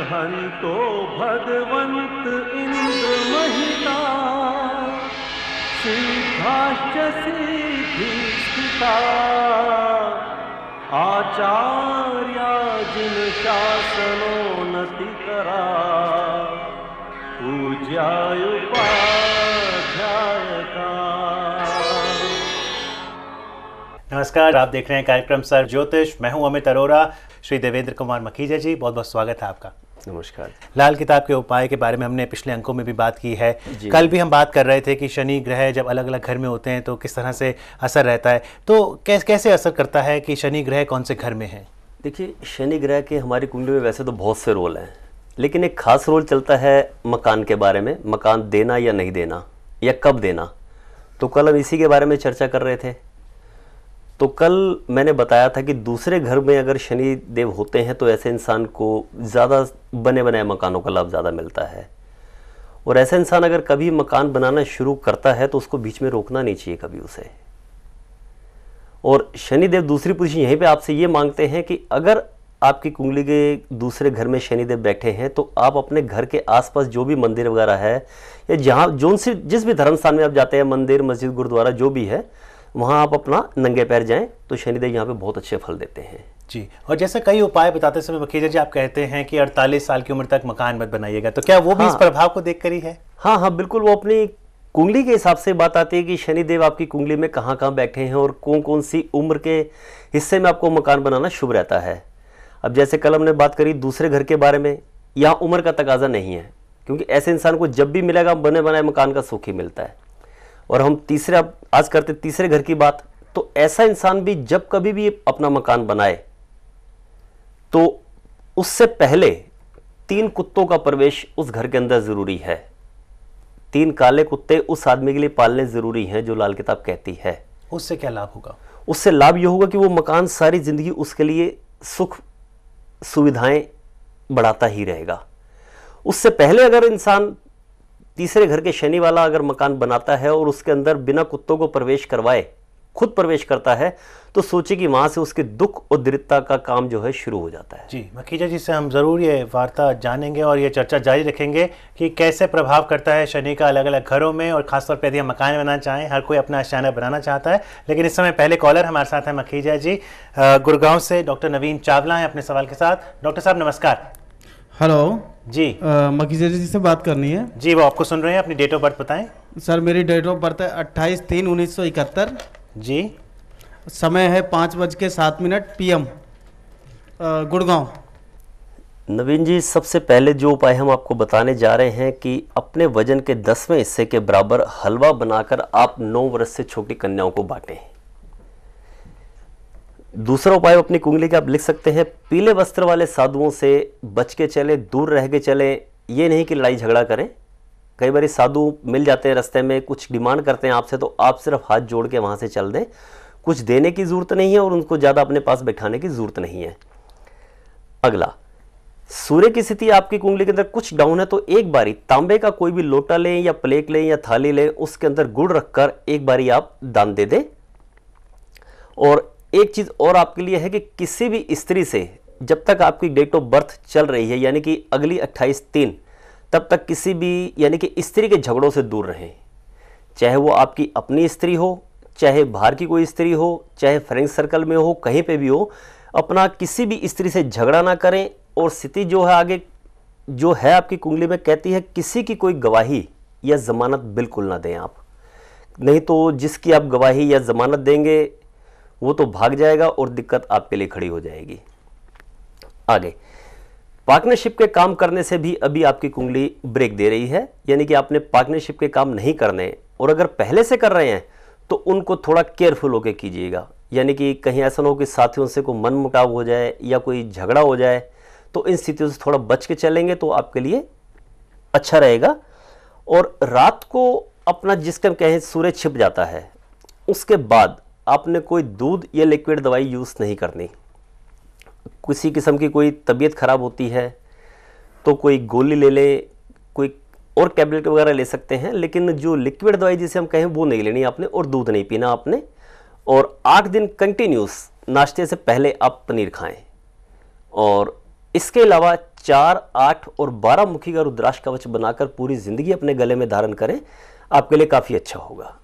हंतो भगवंत इंद्र महिता सिद्धाश्च सिद्धिस्थिता आचार्या जिन शासनोन्नति करा पूज्यायुपाध्यायका। नमस्कार, आप देख रहे हैं कार्यक्रम सर ज्योतिष। मैं हूं अमित अरोरा। श्री देवेंद्र कुमार मखीजा जी, बहुत बहुत स्वागत है आपका। नमस्कार। लाल किताब के उपाय के बारे में हमने पिछले अंकों में भी बात की है। कल भी हम बात कर रहे थे कि शनि ग्रह जब अलग अलग घर में होते हैं तो किस तरह से असर रहता है। तो कैसे असर करता है कि शनि ग्रह कौन से घर में है? देखिए, शनि ग्रह के हमारी कुंडली में वैसे तो बहुत से रोल हैं, लेकिन एक खास रोल चलता है मकान के बारे में, मकान देना या नहीं देना या कब देना। तो कल हम इसी के बारे में चर्चा कर रहे थे। तो कल मैंने बताया था कि दूसरे घर में अगर शनि देव होते हैं तो ऐसे इंसान को ज़्यादा बने बनाए मकानों का लाभ ज़्यादा मिलता है। और ऐसा इंसान अगर कभी मकान बनाना शुरू करता है तो उसको बीच में रोकना नहीं चाहिए कभी उसे। और शनि देव दूसरी पोजीशन यहीं पे आपसे ये मांगते हैं कि अगर आपकी कुंडली के दूसरे घर में शनि देव बैठे हैं तो आप अपने घर के आसपास जो भी मंदिर वगैरह है या जहाँ जिस भी धर्म स्थान में आप जाते हैं, मंदिर, मस्जिद, गुरुद्वारा जो भी है, वहाँ आप अपना नंगे पैर जाएं तो शनिदेव यहाँ पे बहुत अच्छे फल देते हैं जी। और जैसे कई उपाय बताते समय मखीजा जी आप कहते हैं कि 48 साल की उम्र तक मकान मत बनाइएगा, तो क्या वो भी इस प्रभाव को देखकर ही है? हाँ, बिल्कुल। वो अपनी कुंडली के हिसाब से बात आती है कि शनिदेव आपकी कुंडली में कहाँ कहाँ बैठे हैं और कौन कौन सी उम्र के हिस्से में आपको मकान बनाना शुभ रहता है। अब जैसे कल हमने बात करी दूसरे घर के बारे में, यहाँ उम्र का तकाजा नहीं है, क्योंकि ऐसे इंसान को जब भी मिलेगा बने बनाए मकान का सुख ही मिलता है। और हम आज करते तीसरे घर की बात। तो ऐसा इंसान भी जब कभी भी अपना मकान बनाए तो उससे पहले 3 कुत्तों का प्रवेश उस घर के अंदर जरूरी है। 3 काले कुत्ते उस आदमी के लिए पालने जरूरी हैं, जो लाल किताब कहती है। उससे क्या लाभ होगा? उससे लाभ यह होगा कि वो मकान सारी जिंदगी उसके लिए सुख सुविधाएं बढ़ाता ही रहेगा। उससे पहले अगर इंसान तीसरे घर के शनि वाला अगर मकान बनाता है और उसके अंदर बिना कुत्तों को प्रवेश करवाए खुद प्रवेश करता है तो सोचिए कि वहां से उसके दुख और दरिद्रता का काम जो है शुरू हो जाता है। जी, मखीजा जी से हम जरूर ये वार्ता जानेंगे और ये चर्चा जारी रखेंगे कि कैसे प्रभाव करता है शनि का अलग अलग घरों में, और खासतौर पर यदि हम मकान बनाना चाहें, हर कोई अपना आशियाना बनाना चाहता है। लेकिन इस समय पहले कॉलर हमारे साथ हैं मखीजा जी गुड़गांव से। डॉक्टर नवीन चावला हैं अपने सवाल के साथ। डॉक्टर साहब नमस्कार। हेलो जी, मखीजा जी से बात करनी है जी। वो आपको सुन रहे हैं। अपनी डेट ऑफ बर्थ बताएं। सर, मेरी डेट ऑफ बर्थ है 28/3/1971 जी। समय है 5:07 PM, गुड़गांव। नवीन जी, सबसे पहले जो उपाय हम आपको बताने जा रहे हैं कि अपने वजन के 10वें हिस्से के बराबर हलवा बनाकर आप 9 वर्ष से छोटी कन्याओं को बांटें। दूसरा उपाय अपनी कुंडली का आप लिख सकते हैं, पीले वस्त्र वाले साधुओं से बच के चले, दूर रह के चले। ये नहीं कि लड़ाई झगड़ा करें। कई बार साधु मिल जाते हैं रास्ते में, कुछ डिमांड करते हैं आपसे, तो आप सिर्फ हाथ जोड़ के वहां से चल दें। कुछ देने की जरूरत नहीं है और उनको ज़्यादा अपने पास बैठाने की जरूरत नहीं है। अगला, सूर्य की स्थिति आपकी कुंडली के अंदर कुछ डाउन है तो एक बारी तांबे का कोई भी लोटा लें या प्लेट लें या थाली लें, उसके अंदर गुड़ रखकर एक बारी आप दान दे दें। और एक चीज और आपके लिए है कि किसी भी स्त्री से जब तक आपकी डेट ऑफ बर्थ चल रही है, यानी कि अगली 28/3, तब तक किसी भी यानी कि स्त्री के झगड़ों से दूर रहें। चाहे वो आपकी अपनी स्त्री हो, चाहे बाहर की कोई स्त्री हो, चाहे फ्रेंड सर्कल में हो, कहीं पे भी हो, अपना किसी भी स्त्री से झगड़ा ना करें। और स्थिति जो है आगे जो है आपकी कुंडली में कहती है किसी की कोई गवाही या जमानत बिल्कुल ना दें आप। नहीं तो जिसकी आप गवाही या जमानत देंगे वो तो भाग जाएगा और दिक्कत आपके लिए खड़ी हो जाएगी। आगे, पार्टनरशिप के काम करने से भी अभी आपकी कुंडली ब्रेक दे रही है, यानी कि आपने पार्टनरशिप के काम नहीं करने, और अगर पहले से कर रहे हैं तो उनको थोड़ा केयरफुल होकर कीजिएगा। यानी कि कहीं ऐसा ना हो कि साथियों से कोई मनमुटाव हो जाए या कोई झगड़ा हो जाए, तो इन स्थितियों से थोड़ा बच के चलेंगे तो आपके लिए अच्छा रहेगा। और रात को अपना जिसका कहें सूर्य छिप जाता है, उसके बाद आपने कोई दूध या लिक्विड दवाई यूज़ नहीं करनी। किसी किस्म की कोई तबीयत खराब होती है तो कोई गोली ले ले, कोई और टैबलेट वगैरह ले सकते हैं, लेकिन जो लिक्विड दवाई जिसे हम कहें वो नहीं लेनी आपने, और दूध नहीं पीना आपने। और 8 दिन कंटिन्यूस नाश्ते से पहले आप पनीर खाएं। और इसके अलावा 4, 8 और 12 मुखी का रुद्राक्ष कवच बनाकर पूरी जिंदगी अपने गले में धारण करें, आपके लिए काफी अच्छा होगा।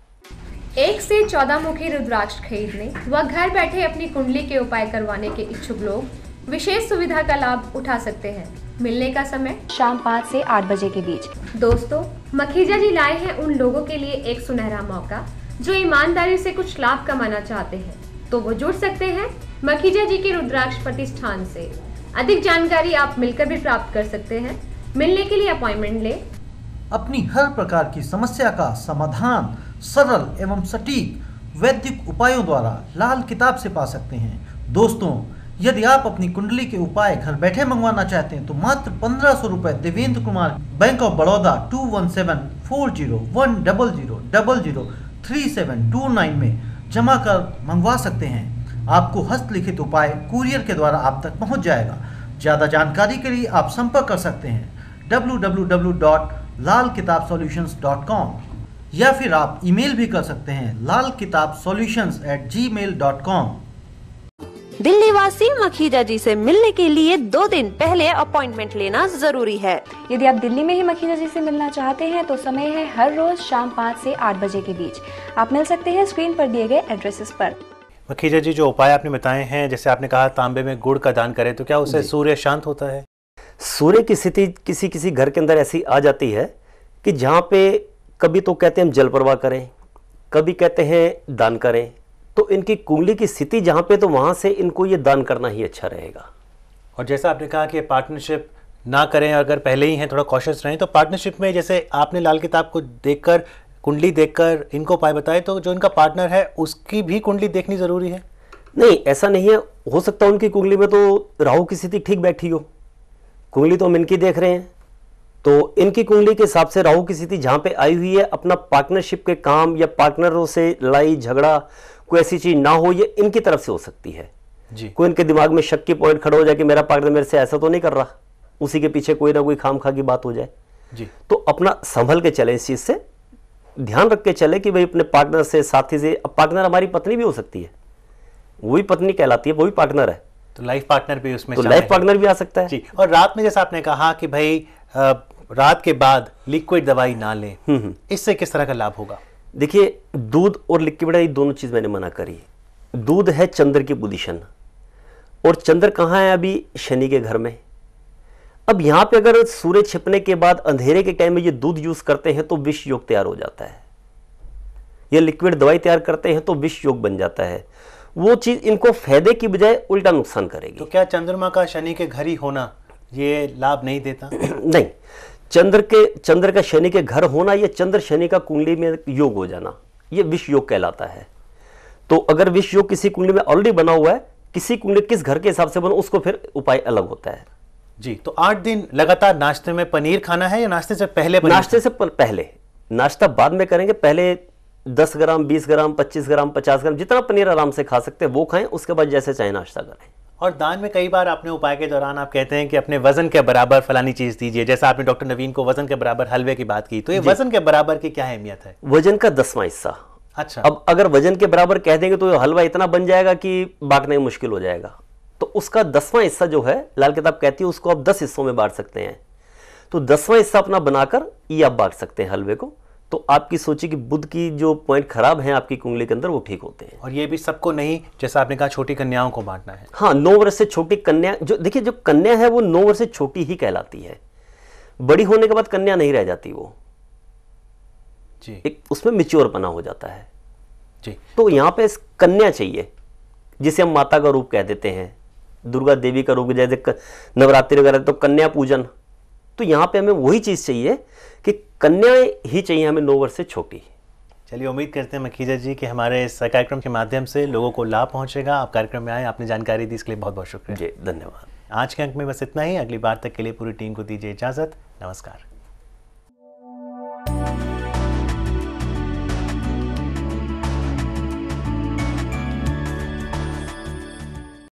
1 से 14 मुखी रुद्राक्ष खरीदने व घर बैठे अपनी कुंडली के उपाय करवाने के इच्छुक लोग विशेष सुविधा का लाभ उठा सकते हैं। मिलने का समय शाम 5 से 8 बजे के बीच। दोस्तों, मखीजा जी लाए हैं उन लोगों के लिए एक सुनहरा मौका जो ईमानदारी से कुछ लाभ कमाना चाहते हैं, तो वो जुड़ सकते हैं मखीजा जी के रुद्राक्ष प्रतिष्ठान से। अधिक जानकारी आप मिलकर भी प्राप्त कर सकते हैं। मिलने के लिए अपॉइंटमेंट लें। अपनी हर प्रकार की समस्या का समाधान सरल एवं सटीक वैदिक उपायों द्वारा लाल किताब से पा सकते हैं। दोस्तों, यदि आप अपनी कुंडली के उपाय घर बैठे मंगवाना चाहते हैं तो मात्र 1500 रुपए देवेंद्र कुमार, बैंक ऑफ बड़ौदा 217400003729 में जमा कर मंगवा सकते हैं। आपको हस्तलिखित उपाय कुरियर के द्वारा आप तक पहुंच जाएगा। ज़्यादा जानकारी के लिए आप संपर्क कर सकते हैं www.lalkitabsolutions.com या फिर आप ईमेल भी कर सकते हैं lalkitabsolutions@gmail.com। दिल्ली वासी मखीजा जी से मिलने के लिए 2 दिन पहले अपॉइंटमेंट लेना जरूरी है। यदि आप दिल्ली में ही मखीजा जी से मिलना चाहते हैं तो समय है हर रोज शाम 5 से 8 बजे के बीच। आप मिल सकते हैं स्क्रीन पर दिए गए एड्रेसेस पर। मखीजा जी, जो उपाय आपने बताए हैं, जैसे आपने कहा तांबे में गुड़ का दान करें, तो क्या उससे सूर्य शांत होता है? सूर्य की स्थिति किसी किसी घर के अंदर ऐसी आ जाती है कि जहाँ पे कभी तो कहते हैं हम जल प्रवाह करें, कभी कहते हैं दान करें, तो इनकी कुंडली की स्थिति जहाँ पे, तो वहाँ से इनको ये दान करना ही अच्छा रहेगा। और जैसा आपने कहा कि पार्टनरशिप ना करें, अगर पहले ही हैं थोड़ा कॉशियस रहें, तो पार्टनरशिप में जैसे आपने लाल किताब को देखकर, कुंडली देखकर इनको उपाय बताए, तो जो इनका पार्टनर है उसकी भी कुंडली देखनी जरूरी है? नहीं, ऐसा नहीं है। हो सकता है उनकी कुंडली में तो राहु की स्थिति ठीक बैठी हो, कुंडली तो हम इनकी देख रहे हैं, तो इनकी कुंडली के हिसाब से राहु की स्थिति जहाँ पे आई हुई है, अपना पार्टनरशिप के काम या पार्टनरों से लड़ाई झगड़ा कोई ऐसी चीज ना हो, ये इनकी तरफ से हो सकती है जी। कोई इनके दिमाग में शक की पॉइंट खड़ा हो जाए कि मेरा पार्टनर मेरे से ऐसा तो नहीं कर रहा, उसी के पीछे कोई ना कोई खामखा की बात हो जाए जी। तो अपना संभल के चले, इस चीज से ध्यान रख के चले कि भाई अपने पार्टनर से, साथी से, अब पार्टनर हमारी पत्नी भी हो सकती है, वही पत्नी कहलाती है, वही पार्टनर है, तो लाइफ पार्टनर भी उसमें, तो लाइफ पार्टनर भी आ सकता है जी। और रात में जैसा आपने कहा कि भाई रात के बाद लिक्विड दवाई ना लें, इससे किस तरह का लाभ होगा? देखिए, दूध और लिक्विड ये दोनों चीज मैंने मना करी। दूध है चंद्र की पोजीशन, और चंद्र कहाँ है अभी? शनि के घर में। अब यहाँ पे अगर सूर्य छिपने के बाद अंधेरे के टाइम में ये दूध यूज करते हैं तो विष योग तैयार हो जाता है, ये लिक्विड दवाई तैयार करते हैं तो विष योग बन जाता है। वो चीज इनको फायदे की बजाय उल्टा नुकसान करेगी। तो क्या चंद्रमा का शनि के घर ही होना ये लाभ नहीं देता? नहीं, चंद्र का शनि के घर होना, या चंद्र शनि का कुंडली में योग हो जाना, ये विष योग कहलाता है। तो अगर विष योग किसी कुंडली में ऑलरेडी बना हुआ है, किसी कुंडली किस घर के हिसाब से बना, उसको फिर उपाय अलग होता है जी। तो 8 दिन लगातार नाश्ते में पनीर खाना है या नाश्ते से पहले? नाश्ते से पहले, नाश्ता बाद में करेंगे। पहले 10 ग्राम, 20 ग्राम, 25 ग्राम, 50 ग्राम, जितना पनीर आराम से खा सकते हैं वो खाएं, उसके बाद जैसे चाहे नाश्ता करें। और दान में कई बार आपने उपाय के दौरान आप कहते हैं कि अपने वजन के बराबर फलानी चीज दीजिए, जैसा आपने डॉक्टर नवीन को वजन के बराबर हलवे की बात की, तो ये वजन के बराबर की क्या अहमियत है? वजन का 10वां हिस्सा। अच्छा। अब अगर वजन के बराबर कह देंगे तो हलवा इतना बन जाएगा कि बांटने में मुश्किल हो जाएगा, तो उसका 10वां हिस्सा जो है, लाल किताब कहती है उसको आप 10 हिस्सों में बांट सकते हैं। तो 10वां हिस्सा अपना बनाकर ये आप बांट सकते हैं हलवे को, तो आपकी सोची कि बुध की जो पॉइंट खराब है आपकी कुंडली के अंदर वो ठीक होते हैं। और ये भी सबको नहीं, जैसा आपने कहा छोटी कन्याओं को बांटना है? हाँ, 9 वर्ष से छोटी कन्या, जो देखिए जो कन्या है वो 9 वर्ष से छोटी ही कहलाती है, बड़ी होने के बाद कन्या नहीं रह जाती वो जी, एक उसमें मिच्योर बना हो जाता है जी। तो यहाँ पे कन्या चाहिए, जिसे हम माता का रूप कह देते हैं, दुर्गा देवी का रूप, जैसे नवरात्रि वगैरह तो कन्या पूजन, तो यहाँ पे हमें वही चीज चाहिए कि कन्या ही चाहिए हमें 9 वर्ष से छोटी। चलिए, उम्मीद करते हैं मखीजा जी कि हमारे इस कार्यक्रम के माध्यम से लोगों को लाभ पहुंचेगा। आप कार्यक्रम में आए, आपने जानकारी दी, इसके लिए बहुत बहुत शुक्रिया जी, धन्यवाद। आज के अंक में बस इतना ही। अगली बार तक के लिए पूरी टीम को दीजिए इजाजत। नमस्कार।